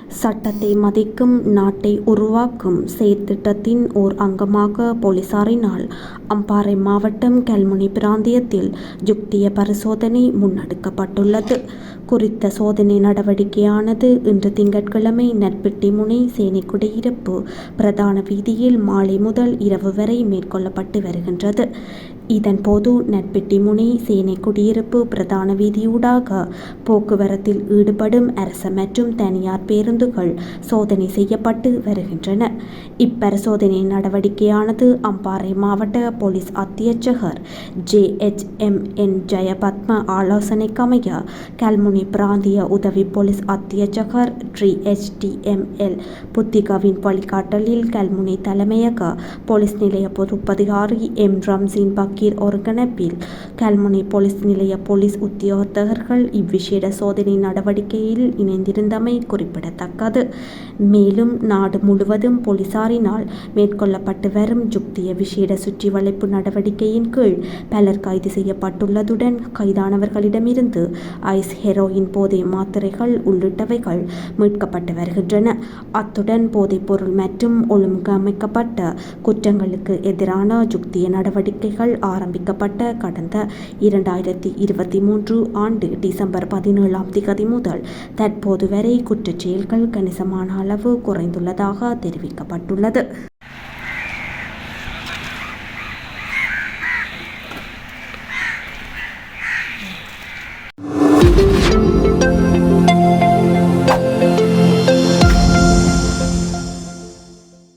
சட்டத்தை மதிக்கும் நாட்டை உருவாக்கும் செயற்திட்டத்தின் ஓர் அங்கமாக போலீசாரினால் அம்பாறை மாவட்டம் கல்முனை பிராந்தியத்தில் யுக்திய பரிசோதனை முன்னெடுக்கப்பட்டுள்ளது. குறித்த சோதனை நடவடிக்கையானது இன்று திங்கட்கிழமை நற்பிட்டிமுனை சேனைக்குடியிருப்பு பிரதான வீதியில் மாலை முதல் இரவு வரை மேற்கொள்ளப்பட்டு வருகின்றது. இதன்போது நற்பிட்டிமுனை சேனைக்குடியிருப்பு பிரதான வீதியூடாக போக்குவரத்தில் ஈடுபடும் அரச மற்றும் தனியார் பேருந்துகள் சோதனை செய்யப்பட்டு வருகின்றன. இப்பரிசோதனை நடவடிக்கையானது அம்பாறை மாவட்ட போலீஸ் அத்தியட்சகர் JHMN ஜெயபத்ம ஆலோசனைக்கமைய கல்முனை பிராந்திய உதவி போலீஸ் அத்தியட்சகர் HTML புத்திகவின் வழிகாட்டலில் கல்முனை தலைமையக போலீஸ் நிலைய பொறுப்பதிகாரி M ரம்சீன் பக்கீர் ஒருங்கிணைப்பில் கல்முனை போலீஸ் நிலைய போலீஸ் உத்தியோகத்தர்கள் இவ்விசேட சோதனை நடவடிக்கையில் இணைந்திருந்தமை குறிப்பிடத்தக்கது. மேலும் நாடு முழுவதும் போலீசாரினால் மேற்கொள்ளப்பட்டு வரும் யுக்திய விசேட சுற்றி வளைப்பு நடவடிக்கையின் கீழ் பலர் கைது செய்யப்பட்டுள்ளதுடன் கைதானவர்களிடமிருந்து ஐஸ், ஹெரோயின், போதை மாத்திரைகள் உள்ளிட்டவைகள் மீட்கப்பட்டு வருகின்றன. அத்துடன் போதைப்பொருள் மற்றும் ஒழுங்கமைக்கப்பட்ட குற்றங்களுக்கு எதிரான யுக்திய நடவடிக்கைகள் ஆரம்பிக்கப்பட்ட கடந்த 2023 ஆண்டு டிசம்பர் 17 முதல் தற்போது வரை குற்றச் செயல்கள் கணிசமான அளவு குறைந்துள்ளதாக தெரிவிக்கப்பட்டுள்ளது.